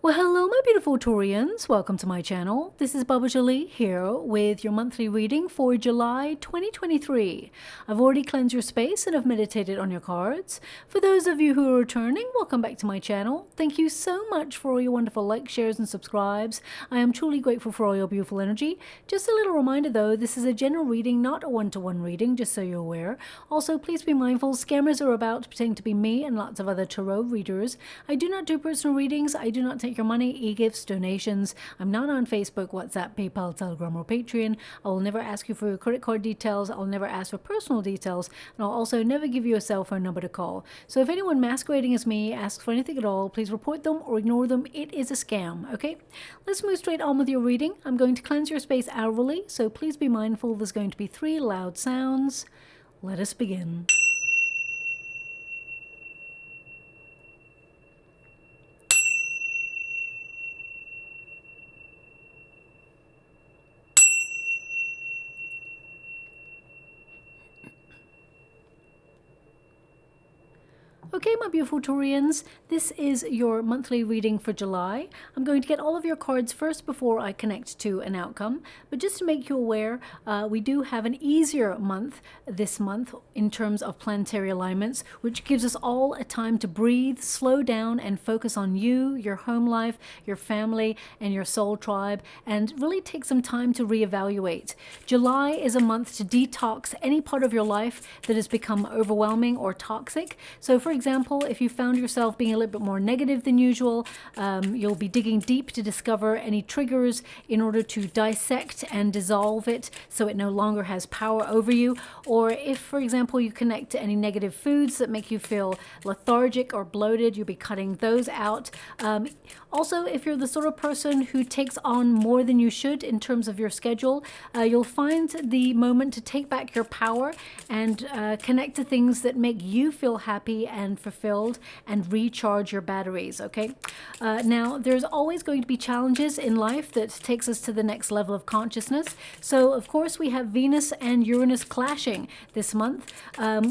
Well, hello, my beautiful Taurians. Welcome to my channel. This is Baba Jolie here with your monthly reading for July 2023. I've already cleansed your space and I've meditated on your cards. For those of you who are returning, welcome back to my channel. Thank you so much for all your wonderful likes, shares, and subscribes. I am truly grateful for all your beautiful energy. Just a little reminder though, this is a general reading, not a one-to-one reading, just so you're aware. Also, please be mindful, scammers are about pretending to be me and lots of other tarot readers. I do not do personal readings. I do not take your money, e-gifts, donations. I'm not on Facebook, WhatsApp, PayPal, Telegram, or Patreon. I will never ask you for your credit card details. I'll never ask for personal details. And I'll also never give you a cell phone number to call. So if anyone masquerading as me asks for anything at all, please report them or ignore them. It is a scam, okay? Let's move straight on with your reading. I'm going to cleanse your space hourly, so please be mindful there's going to be 3 loud sounds. Let us begin. Okay, my beautiful Taurians, this is your monthly reading for July. I'm going to get all of your cards first before I connect to an outcome. But just to make you aware, we do have an easier month this month in terms of planetary alignments, which gives us all a time to breathe, slow down, and focus on you, your home life, your family, and your soul tribe, and really take some time to reevaluate. July is a month to detox any part of your life that has become overwhelming or toxic. So for example, if you found yourself being a little bit more negative than usual, you'll be digging deep to discover any triggers in order to dissect and dissolve it so it no longer has power over you. Or if, for example, you connect to any negative foods that make you feel lethargic or bloated, you'll be cutting those out. Also, if you're the sort of person who takes on more than you should in terms of your schedule, you'll find the moment to take back your power and connect to things that make you feel happy and fulfilled and recharge your batteries, okay? Now, there's always going to be challenges in life that takes us to the next level of consciousness. So, of course, we have Venus and Uranus clashing this month,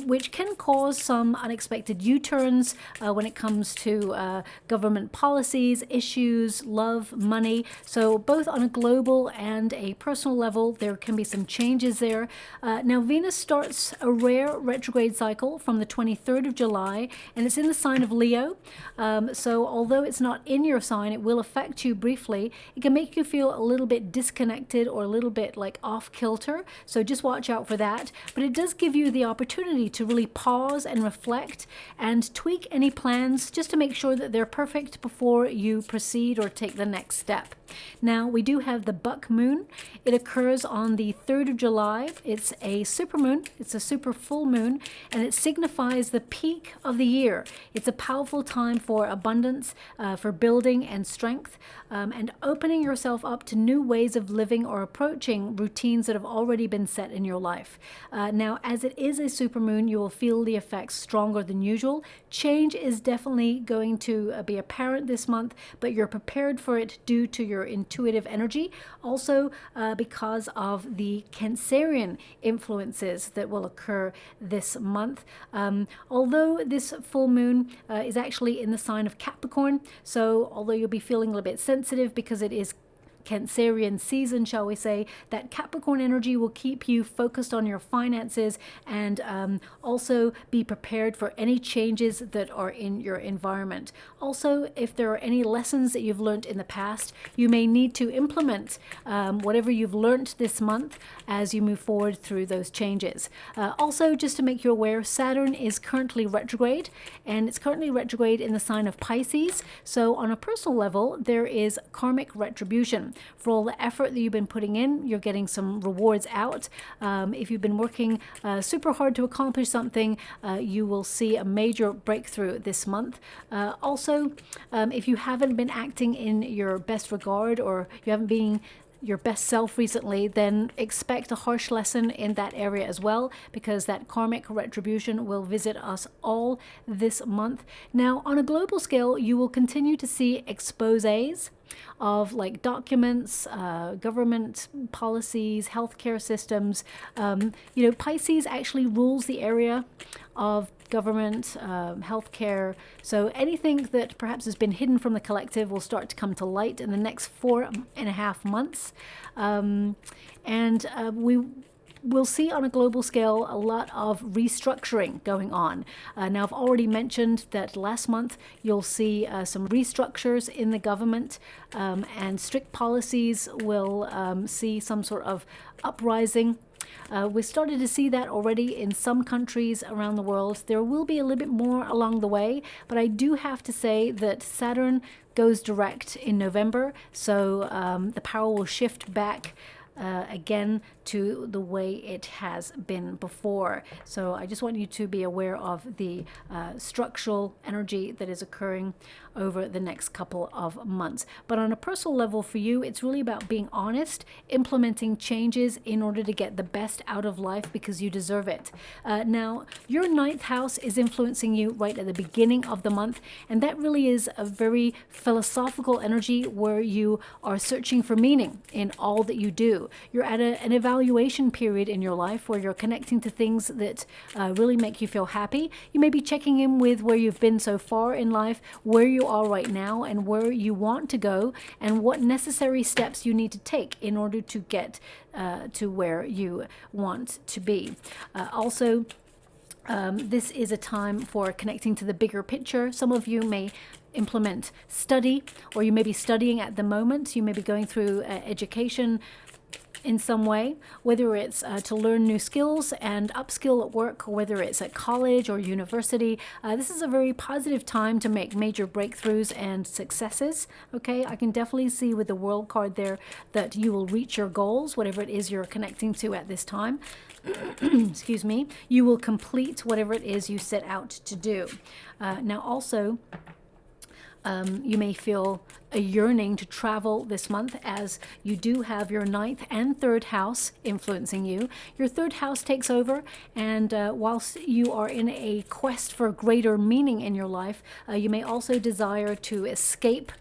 which can cause some unexpected U-turns when it comes to government policies, issues, love, money. So both on a global and a personal level, there can be some changes there. Now, Venus starts a rare retrograde cycle from the 23rd of July, and it's in the sign of Leo. So although it's not in your sign, it will affect you briefly. It can make you feel a little bit disconnected or a little bit like off kilter. So just watch out for that. But it does give you the opportunity to really pause and reflect and tweak any plans just to make sure that they're perfect before you proceed or take the next step. Now, we do have the buck moon. It occurs on the 3rd of July. It's a supermoon. It's a super full moon, and it signifies the peak of the year. It's a powerful time for abundance, for building and strength, and opening yourself up to new ways of living or approaching routines that have already been set in your life. Now, as it is a supermoon, you will feel the effects stronger than usual. Change is definitely going to be apparent this month, but you're prepared for it due to your intuitive energy. Also, because of the Cancerian influences that will occur this month. Although this full moon is actually in the sign of Capricorn, so although you'll be feeling a little bit sensitive because it is Cancerian season, shall we say, that Capricorn energy will keep you focused on your finances and also be prepared for any changes that are in your environment. Also, if there are any lessons that you've learned in the past, you may need to implement whatever you've learned this month as you move forward through those changes. Also, just to make you aware, Saturn is currently retrograde, and it's currently retrograde in the sign of Pisces. So on a personal level, there is karmic retribution. For all the effort that you've been putting in, you're getting some rewards out. If you've been working super hard to accomplish something, you will see a major breakthrough this month. Also, if you haven't been acting in your best regard or you haven't been your best self recently, then expect a harsh lesson in that area as well, because that karmic retribution will visit us all this month. Now, on a global scale, you will continue to see exposés of like documents, government policies, healthcare systems. Pisces actually rules the area of government, healthcare. So anything that perhaps has been hidden from the collective will start to come to light in the next 4.5 months. We will see on a global scale a lot of restructuring going on. Now, I've already mentioned that last month you'll see some restructures in the government, and strict policies will see some sort of uprising. We started to see that already in some countries around the world. There will be a little bit more along the way, but I do have to say that Saturn goes direct in November, so the power will shift back again to the way it has been before. So I just want you to be aware of the structural energy that is occurring over the next couple of months. But on a personal level for you, it's really about being honest, implementing changes in order to get the best out of life because you deserve it. Now, your ninth house is influencing you right at the beginning of the month, and that really is a very philosophical energy where you are searching for meaning in all that you do. You're at an evaluation period in your life where you're connecting to things that really make you feel happy. You may be checking in with where you've been so far in life, where you are right now, and where you want to go, and what necessary steps you need to take in order to get to where you want to be. This is a time for connecting to the bigger picture. Some of you may implement study, or you may be studying at the moment. You may be going through education in some way, whether it's to learn new skills and upskill at work, or whether it's at college or university. This is a very positive time to make major breakthroughs and successes. Okay, I can definitely see with the World card there that you will reach your goals, whatever it is you're connecting to at this time. Excuse me. You will complete whatever it is you set out to do. Now also, you may feel a yearning to travel this month, as you do have your ninth and third house influencing you. Your third house takes over, and whilst you are in a quest for greater meaning in your life, you may also desire to escape,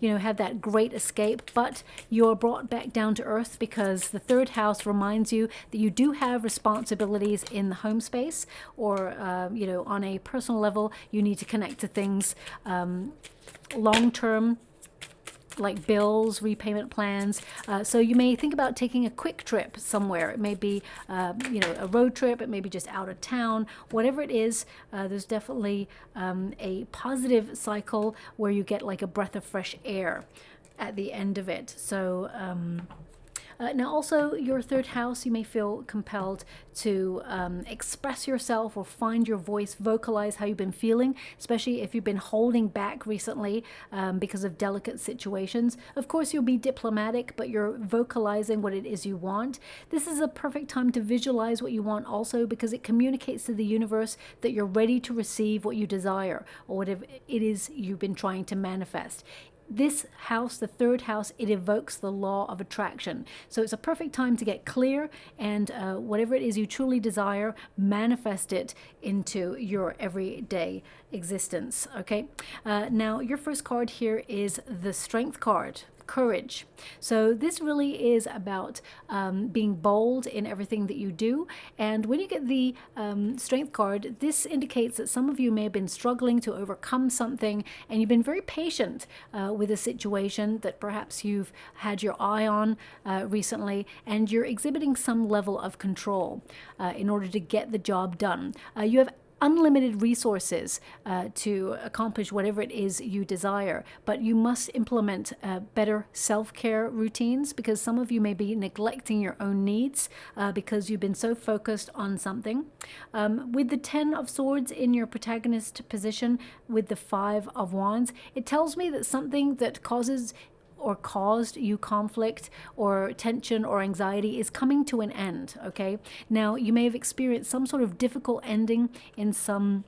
have that great escape, but you're brought back down to earth because the third house reminds you that you do have responsibilities in the home space, or, on a personal level, you need to connect to things long-term, like bills, repayment plans. So you may think about taking a quick trip somewhere. It may be, a road trip. It may be just out of town. Whatever it is, there's definitely a positive cycle where you get like a breath of fresh air at the end of it. So now also your third house, you may feel compelled to express yourself or find your voice, vocalize how you've been feeling, especially if you've been holding back recently because of delicate situations. Of course, you'll be diplomatic, but you're vocalizing what it is you want. This is a perfect time to visualize what you want also, because it communicates to the universe that you're ready to receive what you desire, or whatever it is you've been trying to manifest. This house, the third house, it evokes the law of attraction. So it's a perfect time to get clear, and whatever it is you truly desire, manifest it into your everyday existence. Okay. Now, your first card here is the Strength card. Courage. So this really is about being bold in everything that you do. And when you get the Strength card, this indicates that some of you may have been struggling to overcome something, and you've been very patient with a situation that perhaps you've had your eye on recently, and you're exhibiting some level of control in order to get the job done. You have unlimited resources to accomplish whatever it is you desire, but you must implement better self-care routines, because some of you may be neglecting your own needs because you've been so focused on something. With the 10 of Swords in your protagonist position with the 5 of Wands, it tells me that something that causes or caused you conflict or tension or anxiety is coming to an end. Okay, now you may have experienced some sort of difficult ending in some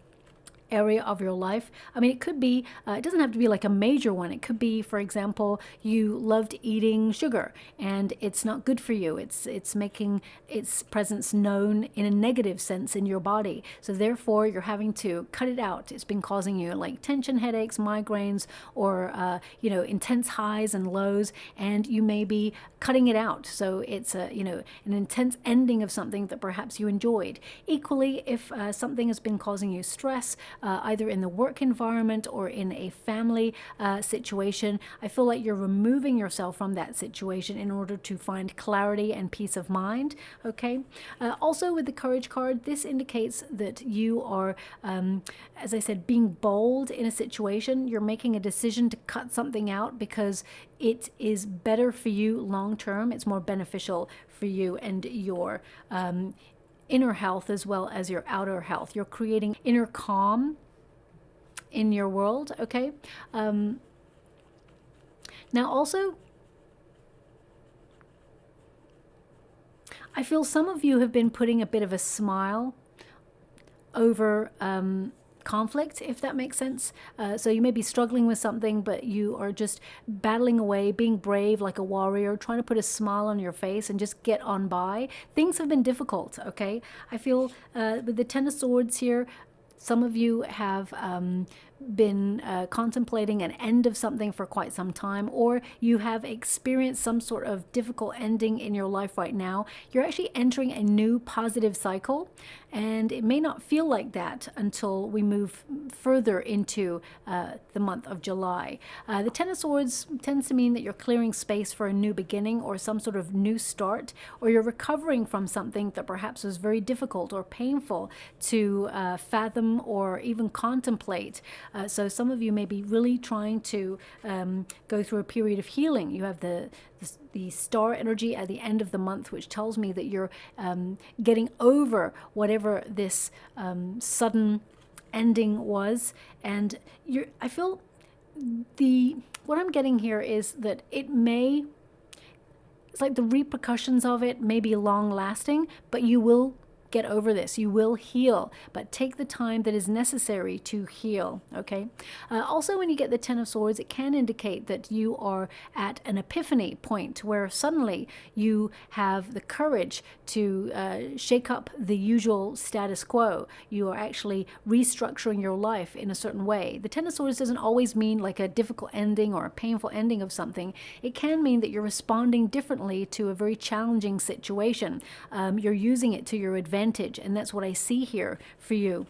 area of your life. I mean, it could be, it doesn't have to be like a major one. It could be, for example, you loved eating sugar and it's not good for you. It's making its presence known in a negative sense in your body. So therefore, you're having to cut it out. It's been causing you like tension headaches, migraines, or, you know, intense highs and lows, and you may be cutting it out. So it's a, you know, an intense ending of something that perhaps you enjoyed. Equally, if something has been causing you stress, either in the work environment or in a family situation, I feel like you're removing yourself from that situation in order to find clarity and peace of mind. Okay. Also with the Courage card, this indicates that you are, as I said, being bold in a situation. You're making a decision to cut something out because it is better for you long term. It's more beneficial for you and your inner health as well as your outer health. You're creating inner calm in your world, okay? Now also, I feel some of you have been putting a bit of a smile over conflict, if that makes sense. So you may be struggling with something, but you are just battling away, being brave like a warrior, trying to put a smile on your face and just get on by. Things have been difficult, okay? I feel with the Ten of Swords here, some of you have been contemplating an end of something for quite some time, or you have experienced some sort of difficult ending in your life right now. You're actually entering a new positive cycle, and it may not feel like that until we move further into the month of July. The Ten of Swords tends to mean that you're clearing space for a new beginning or some sort of new start, or you're recovering from something that perhaps was very difficult or painful to fathom or even contemplate. So some of you may be really trying to go through a period of healing. You have the star energy at the end of the month, which tells me that you're getting over whatever this sudden ending was. And I feel what I'm getting here is that it's like the repercussions of it may be long lasting, but you will get over this. You will heal, but take the time that is necessary to heal, okay? Also, when you get the Ten of Swords, it can indicate that you are at an epiphany point where suddenly you have the courage to shake up the usual status quo. You are actually restructuring your life in a certain way. The Ten of Swords doesn't always mean like a difficult ending or a painful ending of something. It can mean that you're responding differently to a very challenging situation. You're using it to your advantage. And that's what I see here for you.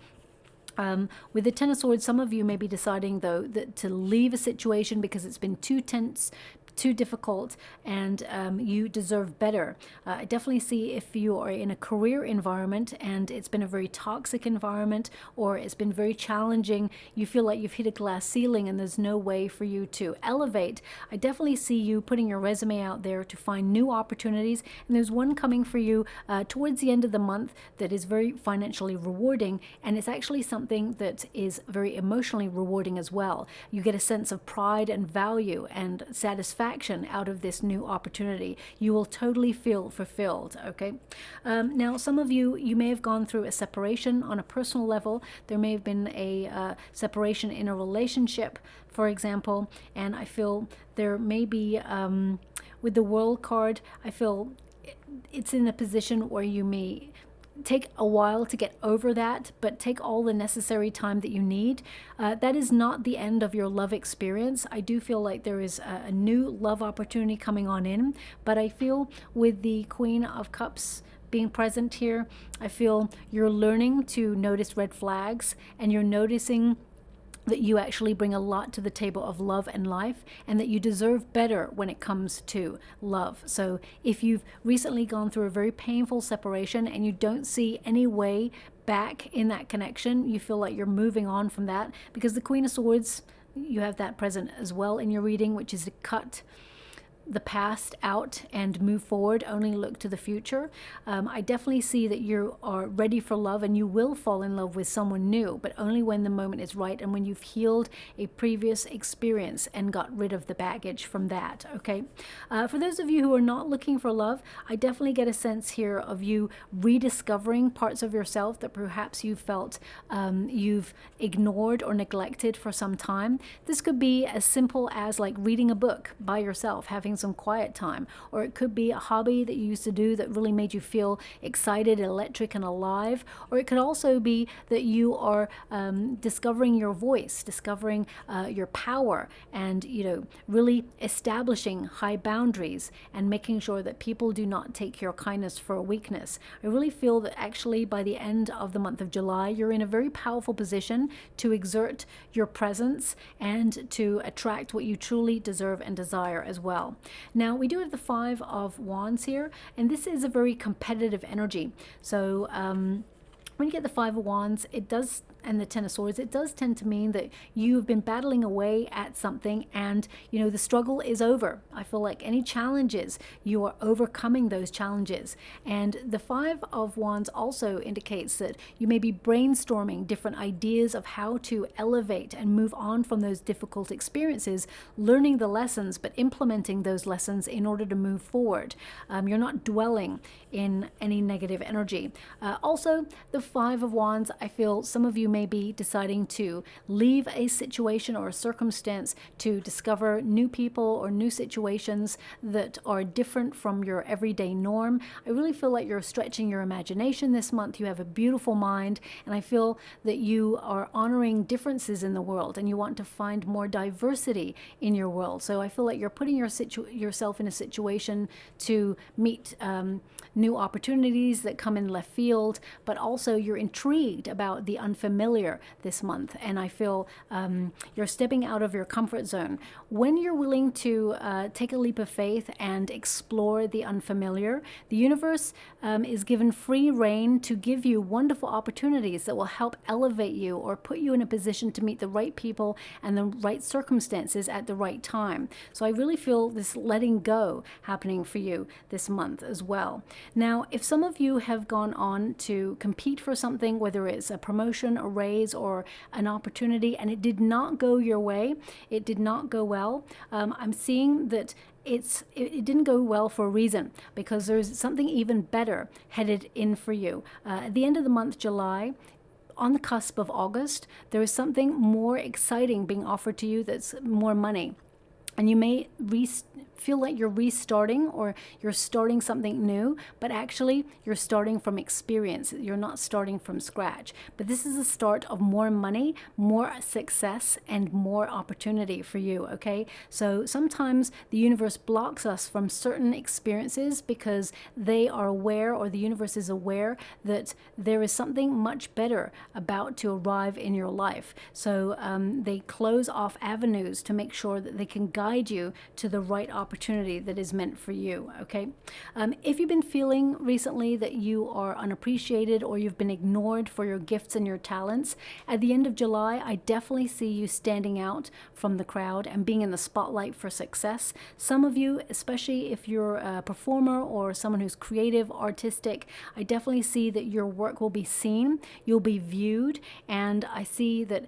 With the Ten of Swords, some of you may be deciding, though, that to leave a situation because it's been too tense, too difficult, and you deserve better. I definitely see if you are in a career environment and it's been a very toxic environment, or it's been very challenging, you feel like you've hit a glass ceiling and there's no way for you to elevate. I definitely see you putting your resume out there to find new opportunities, and there's one coming for you towards the end of the month that is very financially rewarding, and it's actually something that is very emotionally rewarding as well. You get a sense of pride and value and satisfaction out of this new opportunity. You will totally feel fulfilled, okay? Now, some of you may have gone through a separation on a personal level. There may have been a separation in a relationship, for example, and I feel there may be, with the World card, I feel it's in a position where you may take a while to get over that, but take all the necessary time that you need. That is not the end of your love experience. I do feel like there is a new love opportunity coming on in, but I feel with the Queen of Cups being present here, I feel you're learning to notice red flags, and you're noticing that you actually bring a lot to the table of love and life, and that you deserve better when it comes to love. So if you've recently gone through a very painful separation and you don't see any way back in that connection, you feel like you're moving on from that, because the Queen of Swords, you have that present as well in your reading, which is to cut the past out and move forward, only look to the future. I definitely see that you are ready for love, and you will fall in love with someone new, but only when the moment is right and when you've healed a previous experience and got rid of the baggage from that, okay? For those of you who are not looking for love, I definitely get a sense here of you rediscovering parts of yourself that perhaps you felt you've ignored or neglected for some time. This could be as simple as like reading a book by yourself, having some quiet time, or it could be a hobby that you used to do that really made you feel excited, electric, and alive. Or it could also be that you are discovering your voice, discovering your power, and really establishing high boundaries and making sure that people do not take your kindness for a weakness. I really feel that actually by the end of the month of July, you're in a very powerful position to exert your presence and to attract what you truly deserve and desire as well. Now, we do have the Five of Wands here, and this is a very competitive energy. So when you get the Five of Wands, it does, and the Ten of Swords, it does tend to mean that you've been battling away at something, and the struggle is over. I feel like any challenges, you are overcoming those challenges. And the Five of Wands also indicates that you may be brainstorming different ideas of how to elevate and move on from those difficult experiences, learning the lessons, but implementing those lessons in order to move forward. You're not dwelling in any negative energy. Also, the Five of Wands, I feel some of you may be deciding to leave a situation or a circumstance to discover new people or new situations that are different from your everyday norm. I really feel like you're stretching your imagination this month. You have a beautiful mind, and I feel that you are honoring differences in the world, and you want to find more diversity in your world. So I feel like you're putting yourself in a situation to meet new opportunities that come in left field, but also you're intrigued about the unfamiliar this month, and I feel you're stepping out of your comfort zone. When you're willing to take a leap of faith and explore the unfamiliar, the universe is given free rein to give you wonderful opportunities that will help elevate you or put you in a position to meet the right people and the right circumstances at the right time. So I really feel this letting go happening for you this month as well. Now, if some of you have gone on to compete for something, whether it's a promotion, a raise, or an opportunity, and it did not go your way, it did not go well, I'm seeing that it didn't go well for a reason, because there's something even better headed in for you. At the end of the month, July, on the cusp of August, there is something more exciting being offered to you that's more money. And you may feel like you're restarting, or you're starting something new, but actually you're starting from experience. You're not starting from scratch. But this is the start of more money, more success, and more opportunity for you, okay? So sometimes the universe blocks us from certain experiences because they are aware, or the universe is aware, that there is something much better about to arrive in your life. So they close off avenues to make sure that they can guide you to the right opportunity that is meant for you, okay? If you've been feeling recently that you are unappreciated, or you've been ignored for your gifts and your talents, at the end of July, I definitely see you standing out from the crowd and being in the spotlight for success. Some of you, especially if you're a performer or someone who's creative, artistic, I definitely see that your work will be seen, you'll be viewed, and I see that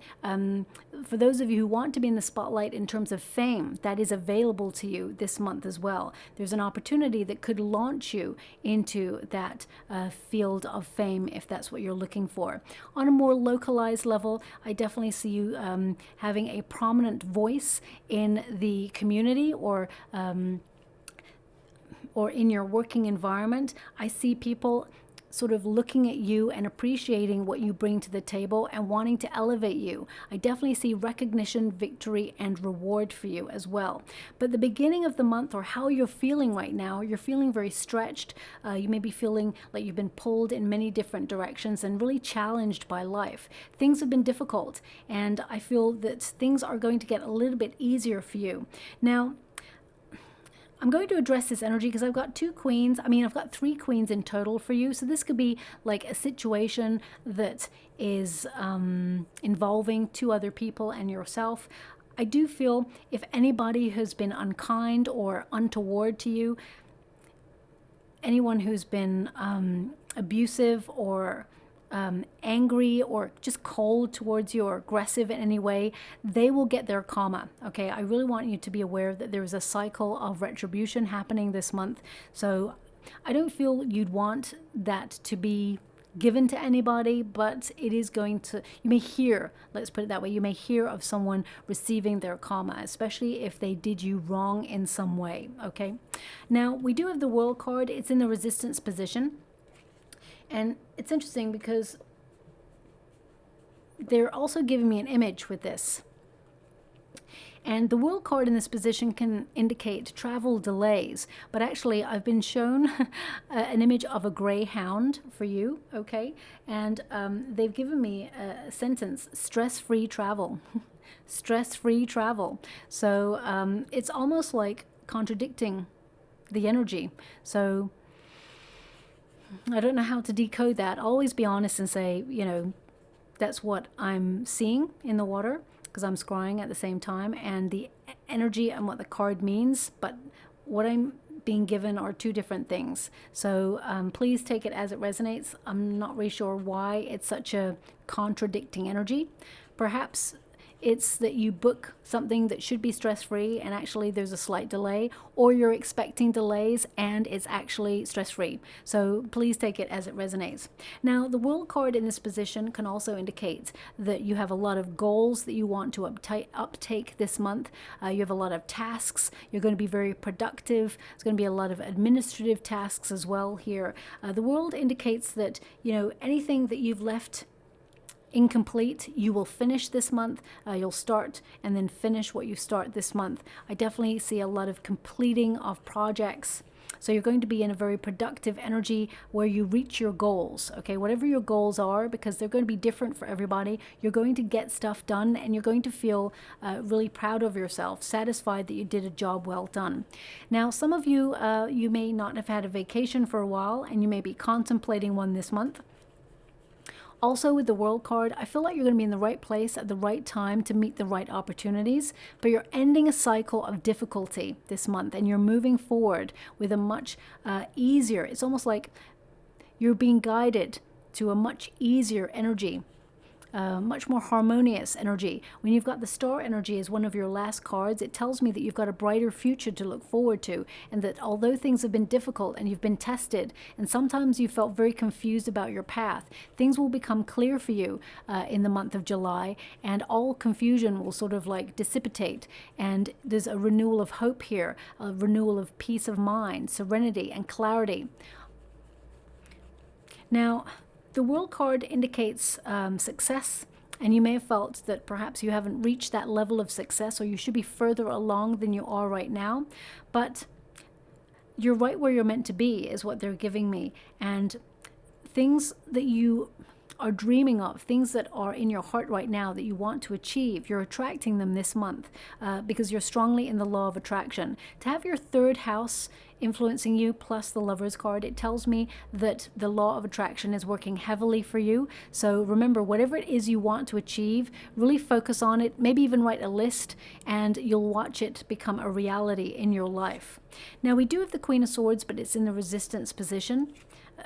for those of you who want to be in the spotlight in terms of fame, that is available to you this month as well. There's an opportunity that could launch you into that field of fame, if that's what you're looking for. On a more localized level, I definitely see you having a prominent voice in the community, or in your working environment. I see people sort of looking at you and appreciating what you bring to the table and wanting to elevate you. I definitely see recognition, victory, and reward for you as well. But the beginning of the month, or how you're feeling right now, you're feeling very stretched. You may be feeling like you've been pulled in many different directions and really challenged by life. Things have been difficult, and I feel that things are going to get a little bit easier for you. Now, I'm going to address this energy because I've got two queens. I've got three queens in total for you. So this could be like a situation that is involving two other people and yourself. I do feel if anybody has been unkind or untoward to you, anyone who's been abusive or angry or just cold towards you or aggressive in any way, they will get their karma. Okay, I really want you to be aware that there is a cycle of retribution happening this month. So I don't feel you'd want that to be given to anybody, but it is going to, you may hear, let's put it that way, you may hear of someone receiving their karma, especially if they did you wrong in some way. Okay, now we do have the World card. It's in the resistance position, and it's interesting because they're also giving me an image with this. And the World card in this position can indicate travel delays, but actually I've been shown an image of a greyhound for you, okay? And they've given me a sentence, stress-free travel, stress-free travel. So it's almost like contradicting the energy. So I don't know how to decode that. Always be honest and say, you know, that's what I'm seeing in the water, because I'm scrying at the same time, and the energy and what the card means, but what I'm being given are two different things. So please take it as it resonates. I'm not really sure why it's such a contradicting energy. Perhaps it's that you book something that should be stress-free and actually there's a slight delay, or you're expecting delays and it's actually stress-free. So please take it as it resonates. Now, the World card in this position can also indicate that you have a lot of goals that you want to uptake this month. You have a lot of tasks. You're going to be very productive. There's going to be a lot of administrative tasks as well here. The World indicates that, you know, anything that you've left incomplete, you will finish this month. You'll start and then finish what you start this month. I definitely see a lot of completing of projects. So you're going to be in a very productive energy where you reach your goals, okay? Whatever your goals are, because they're going to be different for everybody, you're going to get stuff done and you're going to feel really proud of yourself, satisfied that you did a job well done. Now, some of you, you may not have had a vacation for a while and you may be contemplating one this month. Also with the World card, I feel like you're going to be in the right place at the right time to meet the right opportunities, but you're ending a cycle of difficulty this month and you're moving forward with a much easier, it's almost like you're being guided to a much easier energy. Much more harmonious energy. When you've got the star energy as one of your last cards, it tells me that you've got a brighter future to look forward to, and that although things have been difficult and you've been tested, and sometimes you felt very confused about your path, things will become clear for you in the month of July, and all confusion will sort of like dissipate, and there's a renewal of hope here, a renewal of peace of mind, serenity, and clarity. Now, the World card indicates success, and you may have felt that perhaps you haven't reached that level of success, or you should be further along than you are right now, but you're right where you're meant to be is what they're giving me. And things that you are dreaming of, things that are in your heart right now that you want to achieve, you're attracting them this month because you're strongly in the law of attraction. To have your third house influencing you plus the Lovers card, it tells me that the law of attraction is working heavily for you. So remember, whatever it is you want to achieve, really focus on it, maybe even write a list, and you'll watch it become a reality in your life. Now, we do have the Queen of Swords, but it's in the resistance position,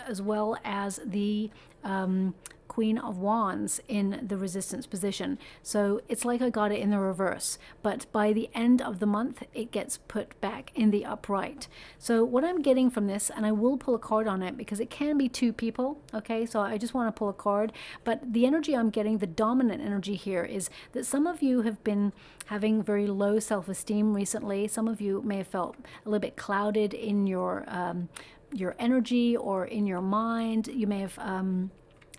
as well as the Queen of Wands in the resistance position. So it's like I got it in the reverse, but by the end of the month it gets put back in the upright. So what I'm getting from this, and I will pull a card on it because it can be two people, okay, so I just want to pull a card, but the energy I'm getting, the dominant energy here, is that some of you have been having very low self-esteem recently. Some of you may have felt a little bit clouded in your energy or in your mind. You may have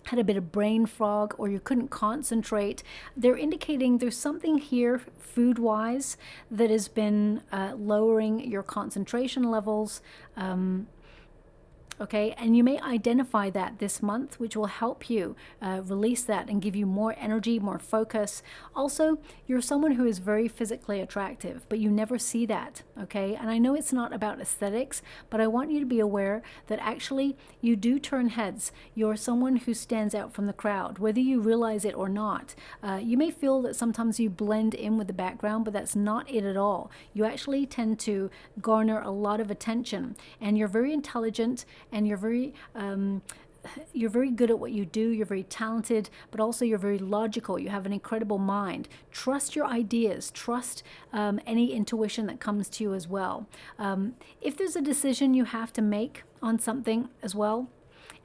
had a bit of brain fog, or you couldn't concentrate. They're indicating there's something here food-wise that has been lowering your concentration levels. Okay, and you may identify that this month, which will help you release that and give you more energy, more focus. Also, you're someone who is very physically attractive, but you never see that. Okay, and I know it's not about aesthetics, but I want you to be aware that actually you do turn heads. You're someone who stands out from the crowd, whether you realize it or not. You may feel that sometimes you blend in with the background, but that's not it at all. You actually tend to garner a lot of attention, and you're very intelligent, and you're very good at what you do. You're very talented, but also you're very logical. You have an incredible mind. Trust your ideas. Trust any intuition that comes to you as well. If there's a decision you have to make on something as well,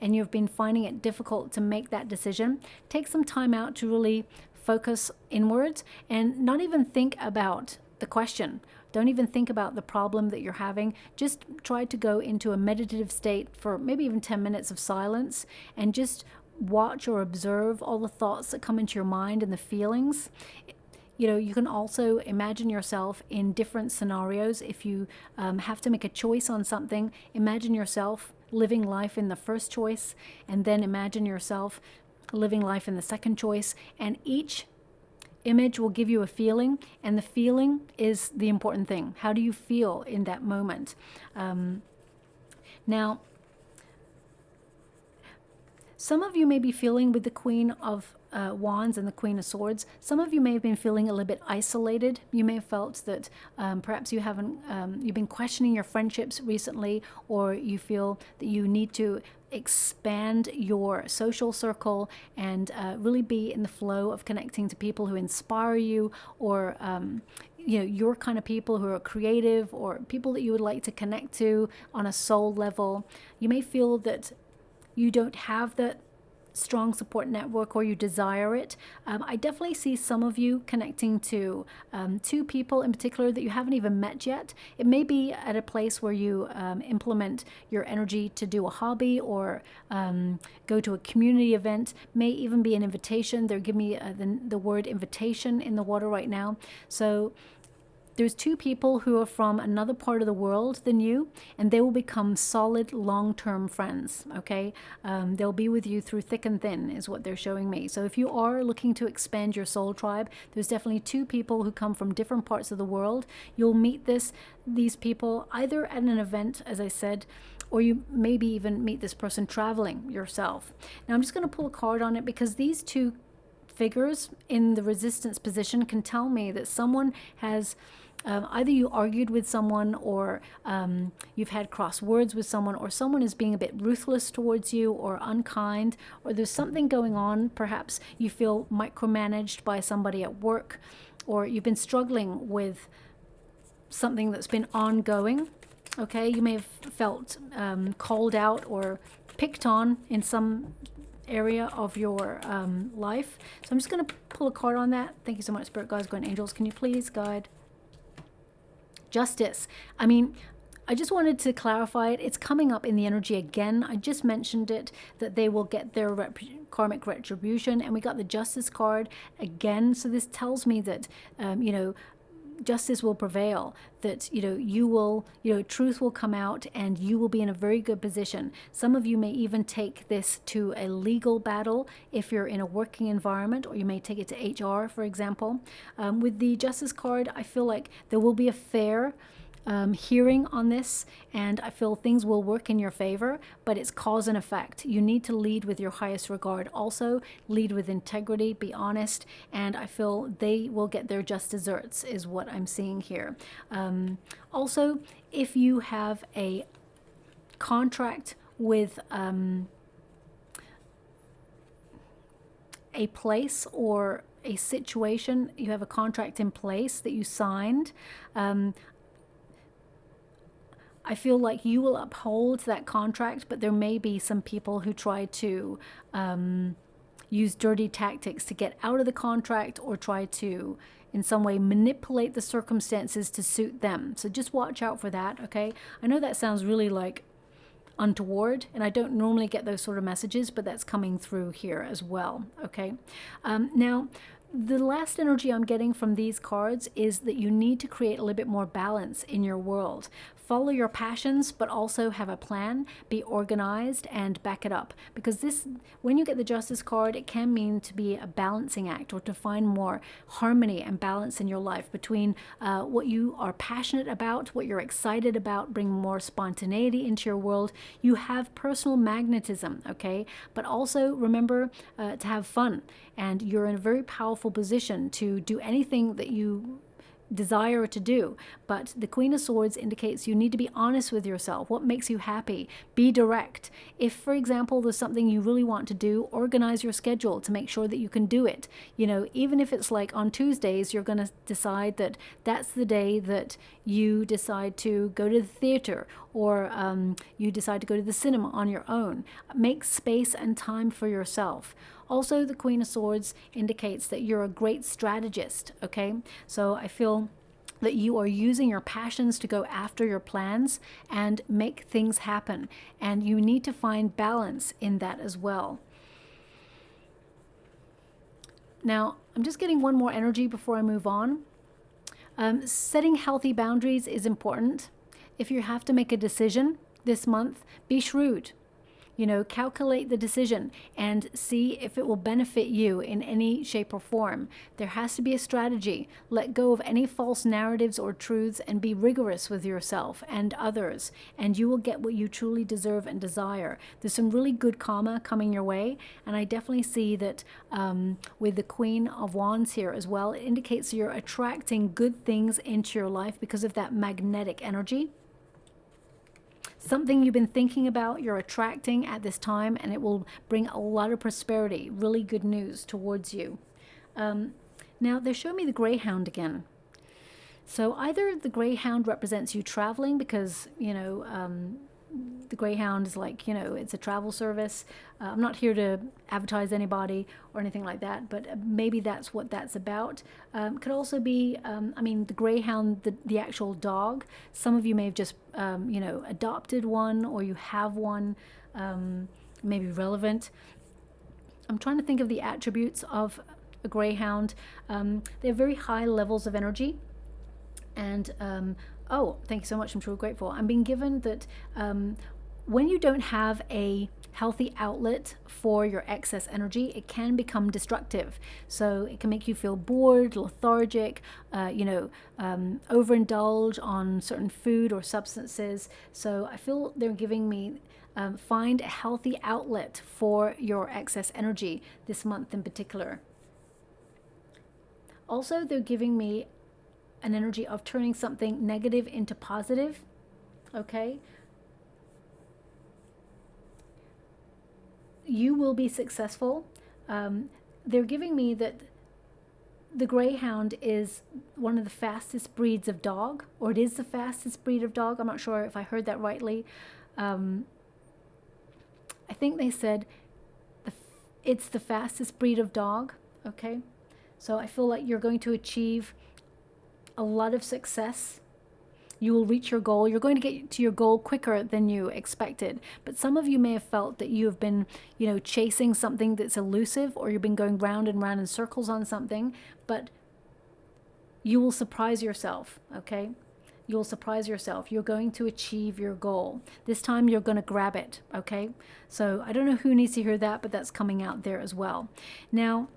and you've been finding it difficult to make that decision, take some time out to really focus inwards and not even think about the question. Don't even think about the problem that you're having. Just try to go into a meditative state for maybe even 10 minutes of silence and just watch or observe all the thoughts that come into your mind and the feelings. You know, you can also imagine yourself in different scenarios. If you have to make a choice on something, imagine yourself living life in the first choice, and then imagine yourself living life in the second choice, and each image will give you a feeling, and the feeling is the important thing. How do you feel in that moment? Now, some of you may be feeling with the Queen of Wands and the Queen of Swords. Some of you may have been feeling a little bit isolated. You may have felt that perhaps you haven't, you've been questioning your friendships recently, or you feel that you need to expand your social circle and really be in the flow of connecting to people who inspire you, or you know, your kind of people who are creative, or people that you would like to connect to on a soul level. You may feel that you don't have that strong support network, or you desire it. I definitely see some of you connecting to two people in particular that you haven't even met yet. It may be at a place where you implement your energy to do a hobby, or go to a community event. May even be an invitation. They're giving me the word invitation in the water right now. So there's two people who are from another part of the world than you, and they will become solid long-term friends, okay? They'll be with you through thick and thin is what they're showing me. So if you are looking to expand your soul tribe, there's definitely two people who come from different parts of the world. You'll meet these people either at an event, as I said, or you maybe even meet this person traveling yourself. Now I'm just going to pull a card on it, because these two figures in the resistance position can tell me that someone has either you argued with someone, or you've had cross words with someone, or someone is being a bit ruthless towards you or unkind, or there's something going on. Perhaps you feel micromanaged by somebody at work, or you've been struggling with something that's been ongoing. Okay, you may have felt called out or picked on in some area of your life. So I'm just going to pull a card on that. Thank you so much, Spirit Guides, Guardian Angels. Can you please guide? Justice. I mean, I just wanted to clarify it. It's coming up in the energy again. I just mentioned it, that they will get their karmic retribution, and we got the Justice card again. So this tells me that, you know, justice will prevail, that, you know, you will, you know, truth will come out, and you will be in a very good position. Some of you may even take this to a legal battle if you're in a working environment, or you may take it to HR, for example. With the Justice card, I feel like there will be a fair hearing on this, and I feel things will work in your favor, but it's cause and effect. You need to lead with your highest regard. Also, lead with integrity, be honest, and I feel they will get their just desserts is what I'm seeing here. Also, if you have a contract with a place or a situation, you have a contract in place that you signed, I feel like you will uphold that contract, but there may be some people who try to use dirty tactics to get out of the contract, or try to in some way manipulate the circumstances to suit them. So just watch out for that, okay? I know that sounds really like untoward, and I don't normally get those sort of messages, but that's coming through here as well, okay? Now, the last energy I'm getting from these cards is that you need to create a little bit more balance in your world. follow your passions, but also have a plan, be organized, and back it up. Because this, when you get the Justice card, it can mean to be a balancing act, or to find more harmony and balance in your life between what you are passionate about, what you're excited about, bring more spontaneity into your world. You have personal magnetism, okay? But also remember to have fun, and you're in a very powerful position to do anything that you desire to do. But the Queen of Swords indicates you need to be honest with yourself. What makes you happy? Be direct. If, for example, there's something you really want to do, organize your schedule to make sure that you can do it. You know, even if it's like on Tuesdays, you're going to decide that that's the day that you decide to go to the theater, or you decide to go to the cinema on your own. Make space and time for yourself. Also, the Queen of Swords indicates that you're a great strategist, okay? So I feel that you are using your passions to go after your plans and make things happen. And you need to find balance in that as well. Now, I'm just getting one more energy before I move on. Setting healthy boundaries is important. If you have to make a decision this month, be shrewd. You know, calculate the decision and see if it will benefit you in any shape or form. There has to be a strategy. Let go of any false narratives or truths and be rigorous with yourself and others, and you will get what you truly deserve and desire. There's some really good karma coming your way, and I definitely see that with the Queen of Wands here as well, it indicates you're attracting good things into your life because of that magnetic energy. Something you've been thinking about, you're attracting at this time, and it will bring a lot of prosperity, really good news towards you. Now, they show me the Greyhound again. So either the Greyhound represents you traveling because, you know, the Greyhound is like, you know, it's a travel service. I'm not here to advertise anybody or anything like that, but maybe that's what that's about. Could also be, I mean, the Greyhound, the actual dog. Some of you may have just, you know, adopted one, or you have one, maybe relevant. I'm trying to think of the attributes of a Greyhound. They have very high levels of energy. And oh, thank you so much. I'm truly grateful. I'm being given that when you don't have a healthy outlet for your excess energy, it can become destructive. So it can make you feel bored, lethargic, you know, overindulge on certain food or substances. So I feel they're giving me find a healthy outlet for your excess energy this month in particular. Also, they're giving me an energy of turning something negative into positive, okay? You will be successful. They're giving me that the Greyhound is one of the fastest breeds of dog, or it is the fastest breed of dog. I'm not sure if I heard that rightly. I think they said it's the fastest breed of dog, okay? So I feel like you're going to achieve a lot of success. You will reach your goal. You're going to get to your goal quicker than you expected. But some of you may have felt that you have been, you know, chasing something that's elusive, or you've been going round and round in circles on something, but you will surprise yourself, okay? You'll surprise yourself. You're going to achieve your goal. This time you're going to grab it, okay? So I don't know who needs to hear that, but that's coming out there as well. Now,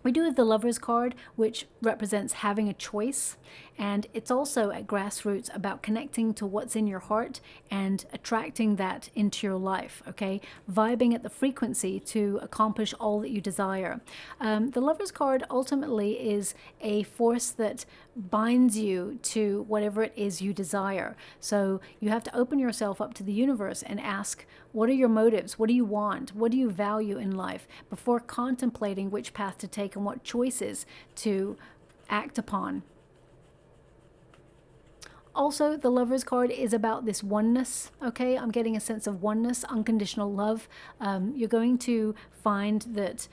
we do have the Lover's card, which represents having a choice, and it's also at grassroots about connecting to what's in your heart and attracting that into your life, okay? Vibing at the frequency to accomplish all that you desire. The Lover's card ultimately is a force that binds you to whatever it is you desire. So you have to open yourself up to the universe and ask, what are your motives? What do you want? What do you value in life? Before contemplating which path to take and what choices to act upon. Also, the Lover's card is about this oneness, okay? I'm getting a sense of oneness, unconditional love. You're going to find that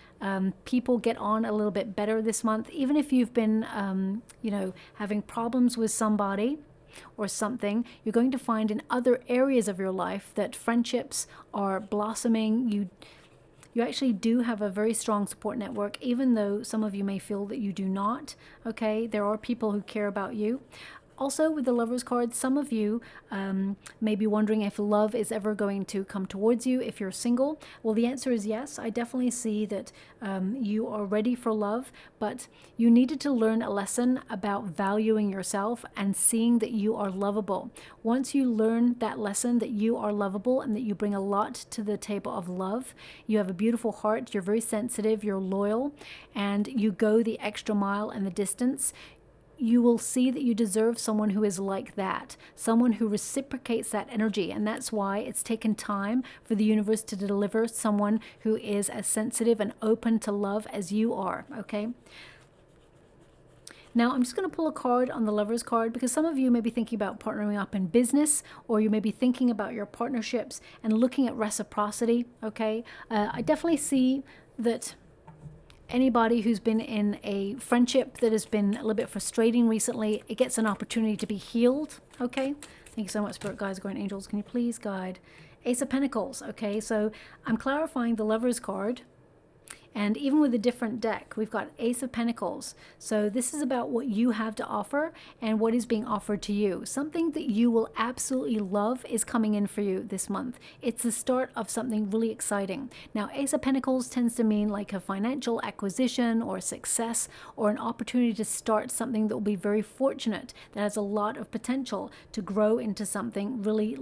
people get on a little bit better this month, even if you've been, you know, having problems with somebody or something. You're going to find in other areas of your life that friendships are blossoming. You actually do have a very strong support network, even though some of you may feel that you do not, okay? There are people who care about you. Also, with the Lovers card, some of you may be wondering if love is ever going to come towards you if you're single. Well, the answer is yes. I definitely see that you are ready for love, but you needed to learn a lesson about valuing yourself and seeing that you are lovable. Once you learn that lesson that you are lovable and that you bring a lot to the table of love, you have a beautiful heart, you're very sensitive, you're loyal, and you go the extra mile and the distance, you will see that you deserve someone who is like that, someone who reciprocates that energy. And that's why it's taken time for the universe to deliver someone who is as sensitive and open to love as you are, okay? Now, I'm just going to pull a card on the Lovers card because some of you may be thinking about partnering up in business, or you may be thinking about your partnerships and looking at reciprocity, okay? I definitely see that anybody who's been in a friendship that has been a little bit frustrating recently, it gets an opportunity to be healed, okay? Thank you so much, Spirit Guides, Guardian Angels. Can you please guide? Ace of Pentacles, okay? So I'm clarifying the Lovers card. And even with a different deck, we've got Ace of Pentacles. So this is about what you have to offer and what is being offered to you. Something that you will absolutely love is coming in for you this month. It's the start of something really exciting. Now, Ace of Pentacles tends to mean like a financial acquisition or success or an opportunity to start something that will be very fortunate, that has a lot of potential to grow into something really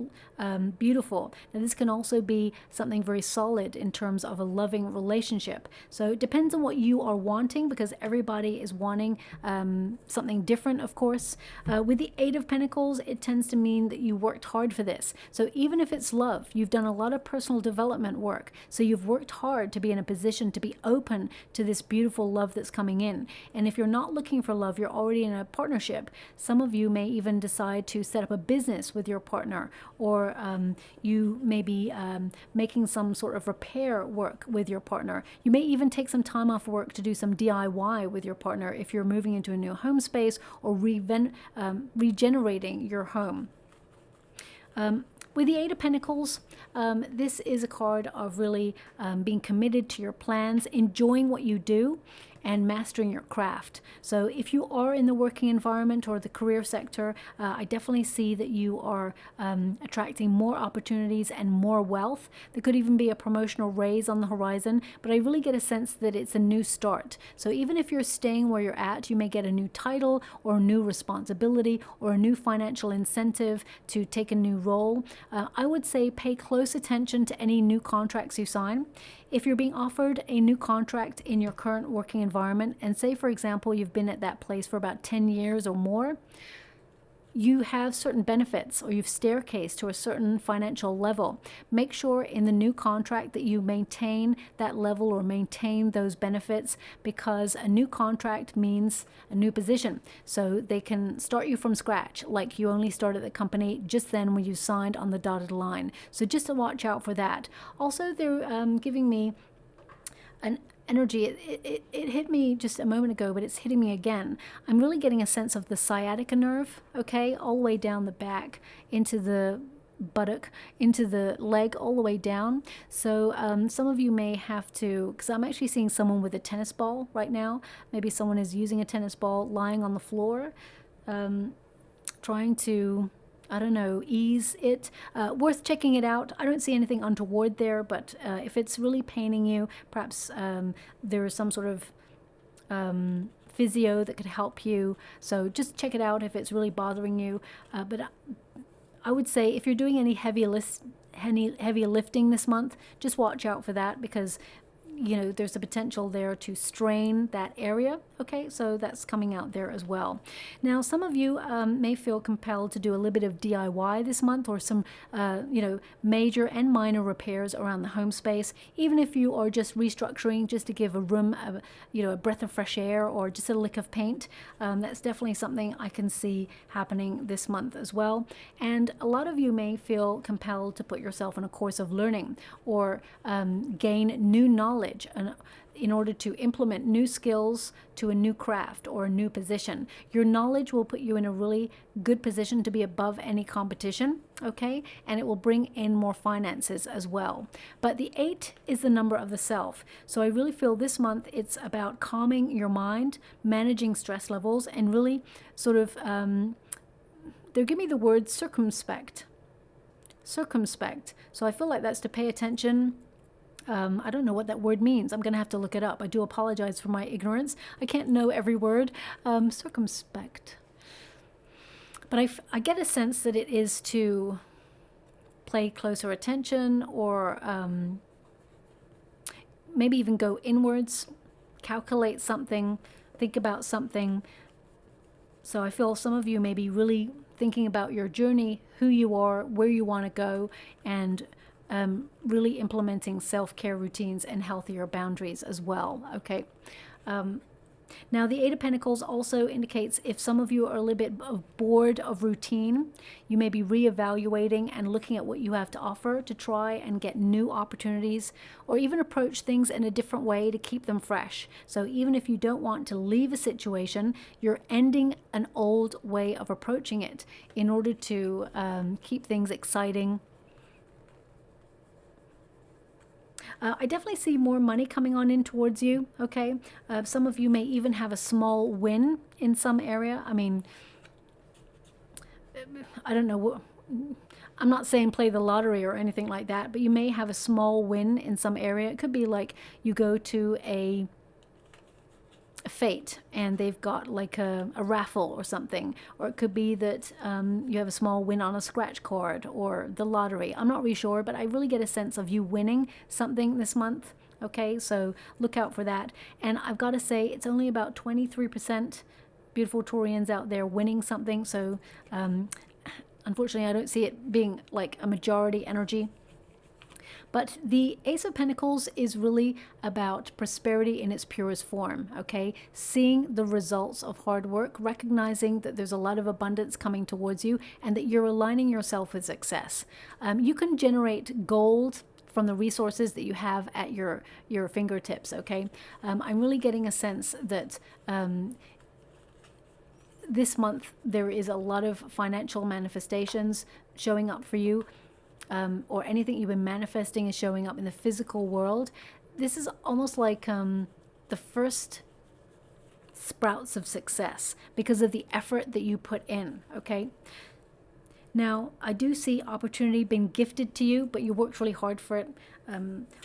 beautiful. Now, this can also be something very solid in terms of a loving relationship. So it depends on what you are wanting, because everybody is wanting something different, of course. With the Eight of Pentacles, it tends to mean that you worked hard for this. So even if it's love, you've done a lot of personal development work. So you've worked hard to be in a position to be open to this beautiful love that's coming in. And if you're not looking for love, you're already in a partnership. Some of you may even decide to set up a business with your partner, or you may be making some sort of repair work with your partner. You may even take some time off work to do some DIY with your partner if you're moving into a new home space or regenerating your home. With the Eight of Pentacles, this is a card of really being committed to your plans, enjoying what you do, and mastering your craft. So if you are in the working environment or the career sector, I definitely see that you are attracting more opportunities and more wealth. There could even be a promotional raise on the horizon, but I really get a sense that it's a new start. So even if you're staying where you're at, you may get a new title or a new responsibility or a new financial incentive to take a new role. I would say pay close attention to any new contracts you sign. If you're being offered a new contract in your current working environment, and say, for example, you've been at that place for about 10 years or more, you have certain benefits, or you've staircased to a certain financial level. Make sure in the new contract that you maintain that level or maintain those benefits, because a new contract means a new position. So they can start you from scratch, like you only started the company just then when you signed on the dotted line. So just to watch out for that. Also, they're giving me an energy. It hit me just a moment ago, but it's hitting me again. I'm really getting a sense of the sciatica nerve, okay, all the way down the back into the buttock, into the leg, all the way down. So some of you may have to, because I'm actually seeing someone with a tennis ball right now. Maybe someone is using a tennis ball lying on the floor, trying to, I don't know, ease it. Worth checking it out. I don't see anything untoward there, but if it's really paining you, perhaps there is some sort of physio that could help you. So just check it out if it's really bothering you. But I would say if you're doing any heavy lifting this month, just watch out for that, because you know, there's a potential there to strain that area. Okay, so that's coming out there as well. Now, some of you may feel compelled to do a little bit of DIY this month, or some, you know, major and minor repairs around the home space. Even if you are just restructuring, just to give a room, you know, a breath of fresh air, or just a lick of paint, that's definitely something I can see happening this month as well. And a lot of you may feel compelled to put yourself on a course of learning, or gain new knowledge in order to implement new skills to a new craft or a new position. Your knowledge will put you in a really good position to be above any competition, okay? And it will bring in more finances as well. But the 8 is the number of the self. So I really feel this month it's about calming your mind, managing stress levels, and really sort of They'll give me the word circumspect. Circumspect. So I feel like that's to pay attention. I don't know what that word means. I'm going to have to look it up. I do apologize for my ignorance. I can't know every word. Circumspect. But I get a sense that it is to pay closer attention, or maybe even go inwards, calculate something, think about something. So I feel some of you may be really thinking about your journey, who you are, where you want to go, and really implementing self-care routines and healthier boundaries as well. Okay. Now, the Eight of Pentacles also indicates if some of you are a little bit bored of routine, you may be reevaluating and looking at what you have to offer to try and get new opportunities, or even approach things in a different way to keep them fresh. So even if you don't want to leave a situation, you're ending an old way of approaching it in order to keep things exciting. I definitely see more money coming on in towards you, okay? Some of you may even have a small win in some area. I mean, I don't know. I'm not saying play the lottery or anything like that, but you may have a small win in some area. It could be like you go to a fete and they've got like a raffle or something, or it could be that you have a small win on a scratch card or the lottery. I'm not really sure, but I really get a sense of you winning something this month. Okay, so look out for that. And I've got to say, it's only about 23% beautiful Taurians out there winning something. So unfortunately, I don't see it being like a majority energy. But the Ace of Pentacles is really about prosperity in its purest form, okay? Seeing the results of hard work, recognizing that there's a lot of abundance coming towards you and that you're aligning yourself with success. You can generate gold from the resources that you have at your fingertips, okay? I'm really getting a sense that this month there is a lot of financial manifestations showing up for you. Or anything you've been manifesting is showing up in the physical world. This is almost like the first sprouts of success because of the effort that you put in, okay? Now, I do see opportunity being gifted to you, but you worked really hard for it.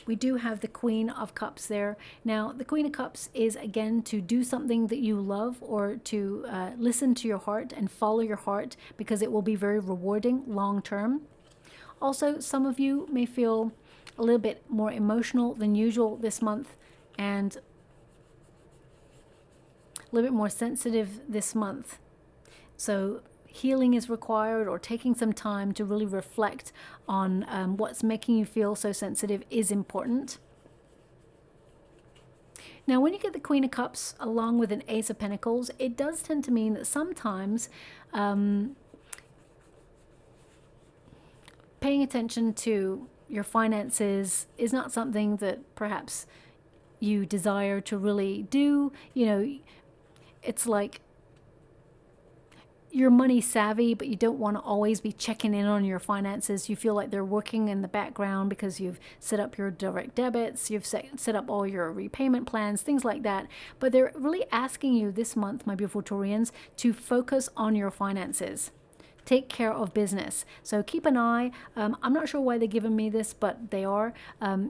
We do have the Queen of Cups there. Now, the Queen of Cups is, again, to do something that you love, or to listen to your heart and follow your heart, because it will be very rewarding long term. Also, some of you may feel a little bit more emotional than usual this month, and a little bit more sensitive this month. So healing is required, or taking some time to really reflect on what's making you feel so sensitive is important. Now, when you get the Queen of Cups along with an Ace of Pentacles, it does tend to mean that sometimes paying attention to your finances is not something that perhaps you desire to really do. You know, it's like you're money savvy, but you don't want to always be checking in on your finances. You feel like they're working in the background because you've set up your direct debits, you've set up all your repayment plans, things like that. But they're really asking you this month, my beautiful Taurians, to focus on your finances. Take care of business. So keep an eye. I'm not sure why they're giving me this, but they are.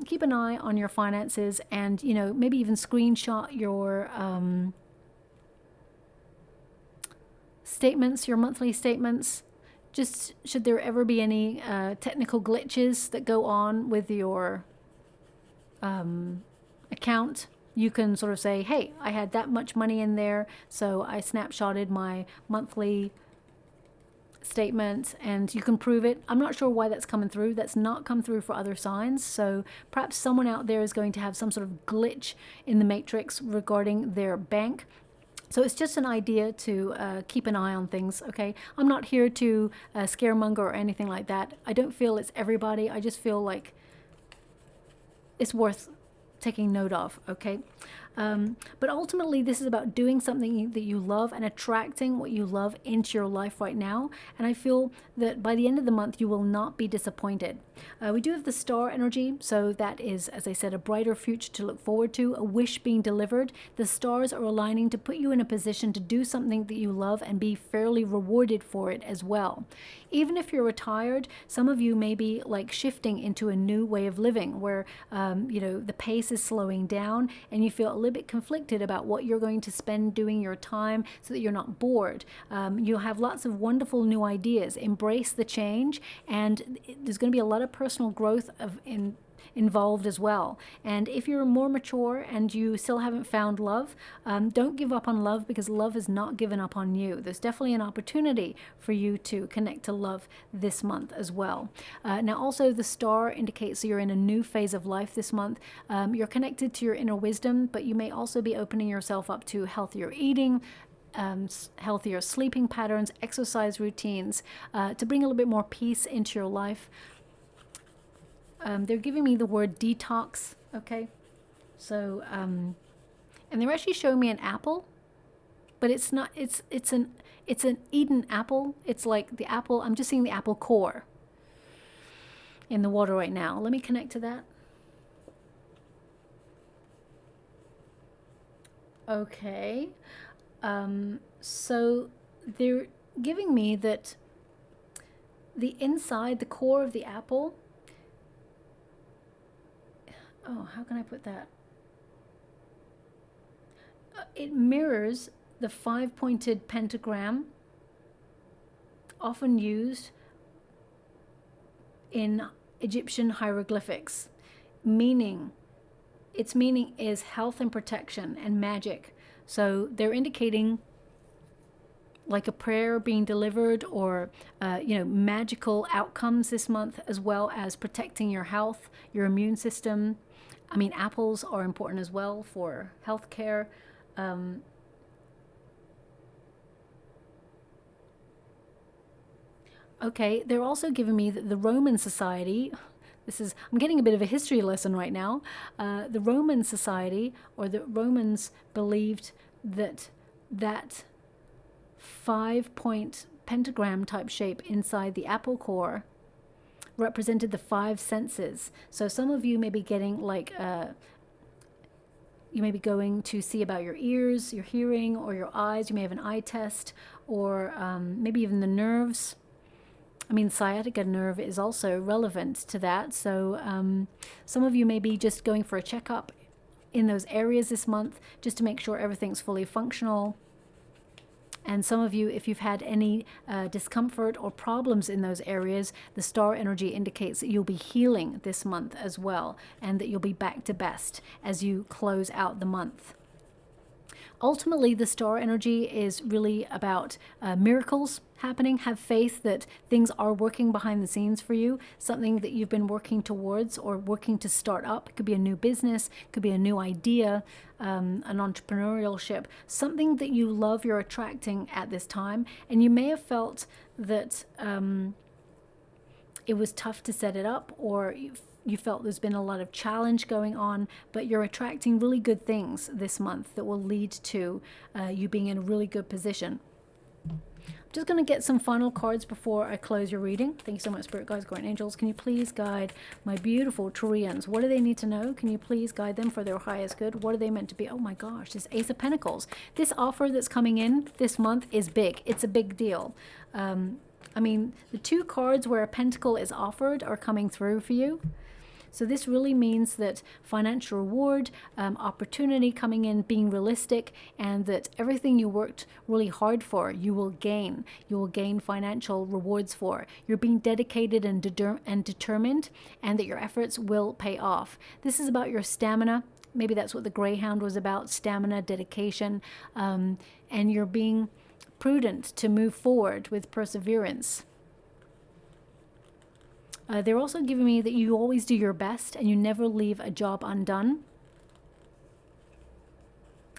Keep an eye on your finances, and, you know, maybe even screenshot your statements, your monthly statements. Just should there ever be any technical glitches that go on with your account, you can sort of say, hey, I had that much money in there, so I snapshotted my monthly statement, and you can prove it. I'm not sure why that's coming through. That's not come through for other signs. So perhaps someone out there is going to have some sort of glitch in the matrix regarding their bank. So it's just an idea to keep an eye on things, okay? I'm not here to scaremonger or anything like that. I don't feel it's everybody. I just feel like it's worth taking note of, okay? But ultimately, this is about doing something that you love and attracting what you love into your life right now. And I feel that by the end of the month, you will not be disappointed. We do have the star energy, so that is, as I said, a brighter future to look forward to, a wish being delivered. The stars are aligning to put you in a position to do something that you love and be fairly rewarded for it as well. Even if you're retired, some of you may be like shifting into a new way of living where, you know, the pace is slowing down and you feel a little bit conflicted about what you're going to spend doing your time so that you're not bored. You'll have lots of wonderful new ideas. Embrace the change, and there's going to be a lot of personal growth involved as well. And if you're more mature and you still haven't found love, don't give up on love, because love is not given up on you. There's definitely an opportunity for you to connect to love this month as well. Now also the star indicates that you're in a new phase of life this month. You're connected to your inner wisdom, but you may also be opening yourself up to healthier eating, healthier sleeping patterns, exercise routines, to bring a little bit more peace into your life. They're giving me the word detox, okay? So, and they're actually showing me an apple, but it's not, it's an Eden apple. It's like the apple, I'm just seeing the apple core in the water right now. Let me connect to that. Okay. So they're giving me that the inside, the core of the apple, oh, how can I put that? It mirrors the 5-pointed pentagram often used in Egyptian hieroglyphics, meaning its meaning is health and protection and magic. So they're indicating like a prayer being delivered, or you know, magical outcomes this month, as well as protecting your health, your immune system. I mean, apples are important as well for healthcare. Okay, they're also giving me that the Roman society, I'm getting a bit of a history lesson right now. The Roman society, or the Romans, believed that that 5-point pentagram type shape inside the apple core represented the 5 senses. So some of you may be getting like, you may be going to see about your ears, your hearing, or your eyes. You may have an eye test, or maybe even the nerves. I mean, sciatica nerve is also relevant to that. So some of you may be just going for a checkup in those areas this month, just to make sure everything's fully functional. And some of you, if you've had any discomfort or problems in those areas, the star energy indicates that you'll be healing this month as well, and that you'll be back to best as you close out the month. Ultimately, the star energy is really about miracles happening. Have faith that things are working behind the scenes for you, something that you've been working towards or working to start up. It could be a new business, could be a new idea, an entrepreneurship, something that you love, you're attracting at this time. And you may have felt that it was tough to set it up, or you felt there's been a lot of challenge going on, but you're attracting really good things this month that will lead to you being in a really good position. I'm just going to get some final cards before I close your reading. Thank you so much, Spirit Guides, Guardian Angels. Can you please guide my beautiful Taurians? What do they need to know? Can you please guide them for their highest good? What are they meant to be? Oh my gosh, this Ace of Pentacles. This offer that's coming in this month is big. It's a big deal. I mean, the 2 cards where a pentacle is offered are coming through for you. So this really means that financial reward, opportunity coming in, being realistic, and that everything you worked really hard for, you will gain. You will gain financial rewards for. You're being dedicated and determined, and that your efforts will pay off. This is about your stamina. Maybe that's what the Greyhound was about, stamina, dedication, and you're being prudent to move forward with perseverance. They're also giving me that you always do your best and you never leave a job undone.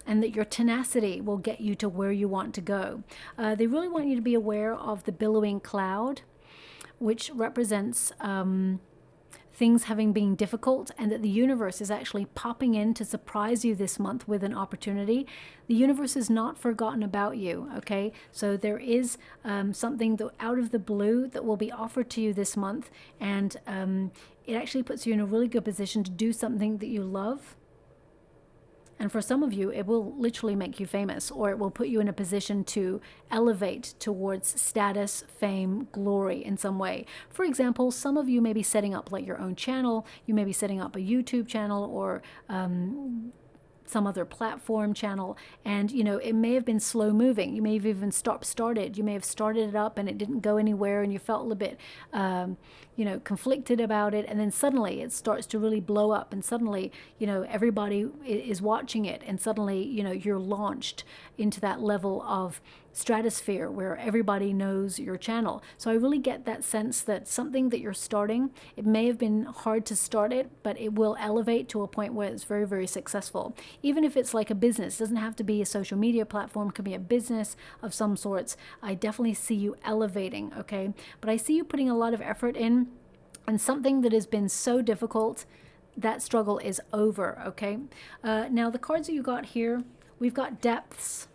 And that your tenacity will get you to where you want to go. They really want you to be aware of the billowing cloud, which represents things having been difficult, and that the universe is actually popping in to surprise you this month with an opportunity. The universe is not forgotten about you, okay? So there is something that out of the blue that will be offered to you this month, and it actually puts you in a really good position to do something that you love. And for some of you, it will literally make you famous, or it will put you in a position to elevate towards status, fame, glory in some way. For example, some of you may be setting up like your own channel. You may be setting up a YouTube channel, or some other platform channel, and you know, it may have been slow moving. You may have even started. You may have started it up and it didn't go anywhere, and you felt a little bit you know, conflicted about it, and then suddenly it starts to really blow up, and suddenly, you know, everybody is watching it, and suddenly, you know, you're launched into that level of stratosphere where everybody knows your channel. So I really get that sense that something that you're starting, it may have been hard to start it, but it will elevate to a point where it's very, very successful. Even if it's like a business, it doesn't have to be a social media platform, it could be a business of some sorts. I definitely see you elevating, okay? But I see you putting a lot of effort in, and something that has been so difficult, that struggle is over, okay? Now the cards that you got here, we've got depths.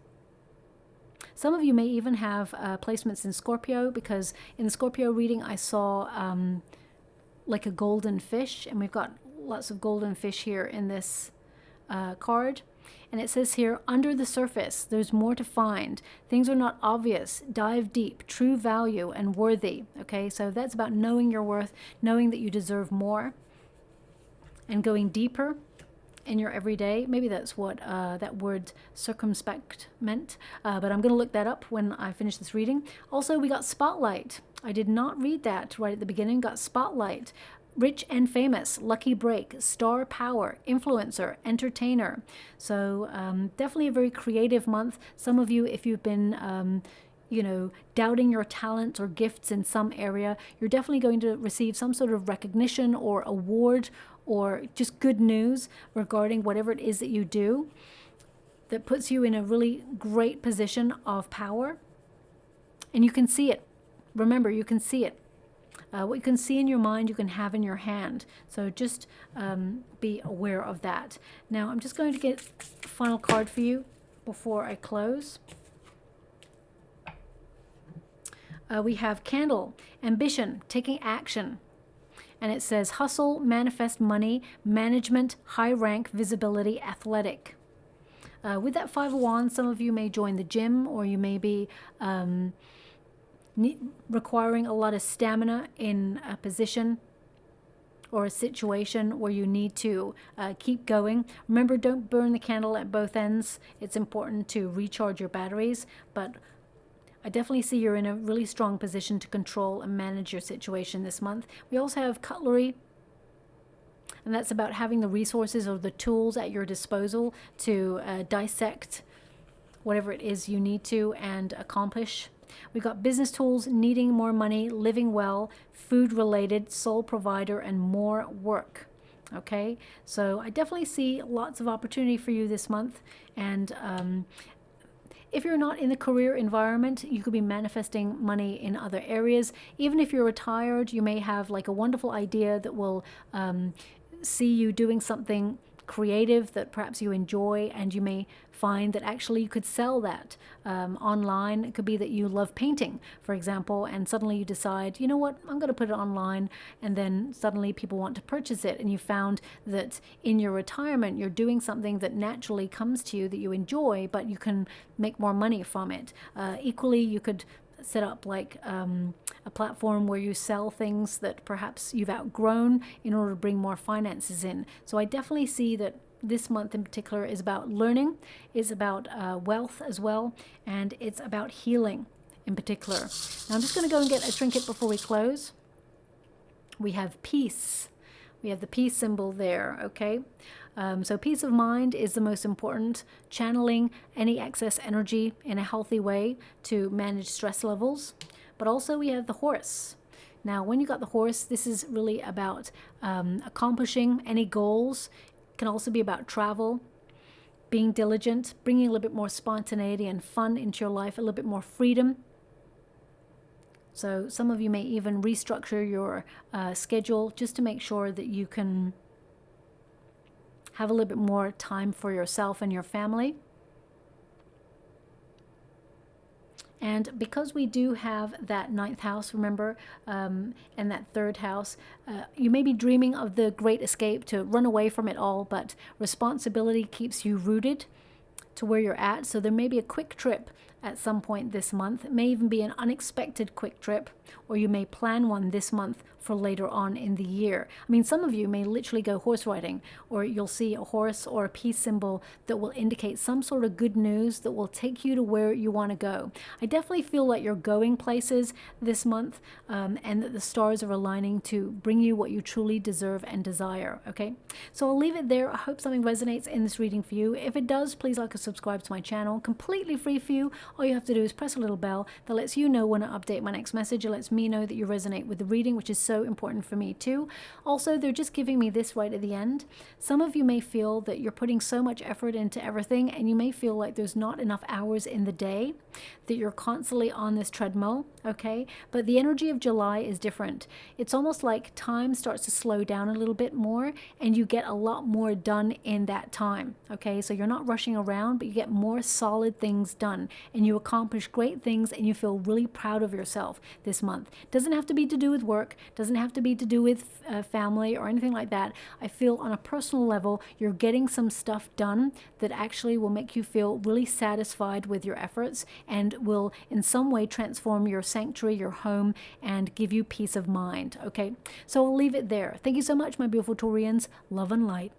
Some of you may even have placements in Scorpio, because in the Scorpio reading I saw like a golden fish, and we've got lots of golden fish here in this card. And it says here, under the surface, there's more to find. Things are not obvious. Dive deep, true value and worthy. Okay, so that's about knowing your worth, knowing that you deserve more, and going deeper in your everyday. Maybe that's what that word circumspect meant, but I'm going to look that up when I finish this reading. Also, we got spotlight. I did not read that right at the beginning. Got spotlight. Rich and famous, lucky break, star power, influencer, entertainer. So definitely a very creative month. Some of you, if you've been you know, doubting your talents or gifts in some area, you're definitely going to receive some sort of recognition or award, or just good news regarding whatever it is that you do, that puts you in a really great position of power. And you can see it. Remember, you can see it. What you can see in your mind, you can have in your hand. So just be aware of that. Now, I'm just going to get a final card for you before I close. We have Candle, ambition, taking action. And it says hustle, manifest money, management, high rank, visibility, athletic. With that Five of Wands, some of you may join the gym, or you may be requiring a lot of stamina in a position or a situation where you need to keep going. Remember, don't burn the candle at both ends. It's important to recharge your batteries, but I definitely see you're in a really strong position to control and manage your situation this month. We also have cutlery, and that's about having the resources or the tools at your disposal to dissect whatever it is you need to and accomplish. We've got business tools, needing more money, living well, food related, sole provider, and more work. Okay, so I definitely see lots of opportunity for you this month. And if you're not in the career environment, you could be manifesting money in other areas. Even if you're retired, you may have like a wonderful idea that will see you doing something creative that perhaps you enjoy, and you may find that actually you could sell that online. It could be that you love painting, for example, and suddenly you decide, you know what, I'm going to put it online, and then suddenly people want to purchase it, and you found that in your retirement you're doing something that naturally comes to you that you enjoy, but you can make more money from it. Equally, you could set up like a platform where you sell things that perhaps you've outgrown in order to bring more finances in. So I definitely see that this month in particular is about learning, is about wealth as well, and it's about healing in particular. Now I'm just going to go and get a trinket before we close. We have peace. We have the peace symbol there, okay? So peace of mind is the most important, channeling any excess energy in a healthy way to manage stress levels. But also we have the horse. Now, when you got the horse, this is really about accomplishing any goals. It can also be about travel, being diligent, bringing a little bit more spontaneity and fun into your life, a little bit more freedom. So some of you may even restructure your schedule just to make sure that you can have a little bit more time for yourself and your family. And because we do have that 9th house, remember, and that 3rd house, you may be dreaming of the great escape to run away from it all, but responsibility keeps you rooted to where you're at. So there may be a quick trip at some point this month. It may even be an unexpected quick trip, or you may plan one this month for later on in the year. I mean, some of you may literally go horse riding, or you'll see a horse or a peace symbol that will indicate some sort of good news that will take you to where you want to go. I definitely feel like you're going places this month, and that the stars are aligning to bring you what you truly deserve and desire, okay? So I'll leave it there. I hope something resonates in this reading for you. If it does, please like and subscribe to my channel. Completely free for you. All you have to do is press a little bell that lets you know when I update my next message. It lets me know that you resonate with the reading, which is so important for me too. Also, they're just giving me this right at the end. Some of you may feel that you're putting so much effort into everything, and you may feel like there's not enough hours in the day, that you're constantly on this treadmill, okay? But the energy of July is different. It's almost like time starts to slow down a little bit more, and you get a lot more done in that time, okay? So you're not rushing around, but you get more solid things done, and you accomplish great things, and you feel really proud of yourself this month. Doesn't have to be to do with work, doesn't have to be to do with family or anything like that. I feel on a personal level, you're getting some stuff done that actually will make you feel really satisfied with your efforts, and will in some way transform your sanctuary, your home, and give you peace of mind, okay? So I'll leave it there. Thank you so much, my beautiful Taurians. Love and light.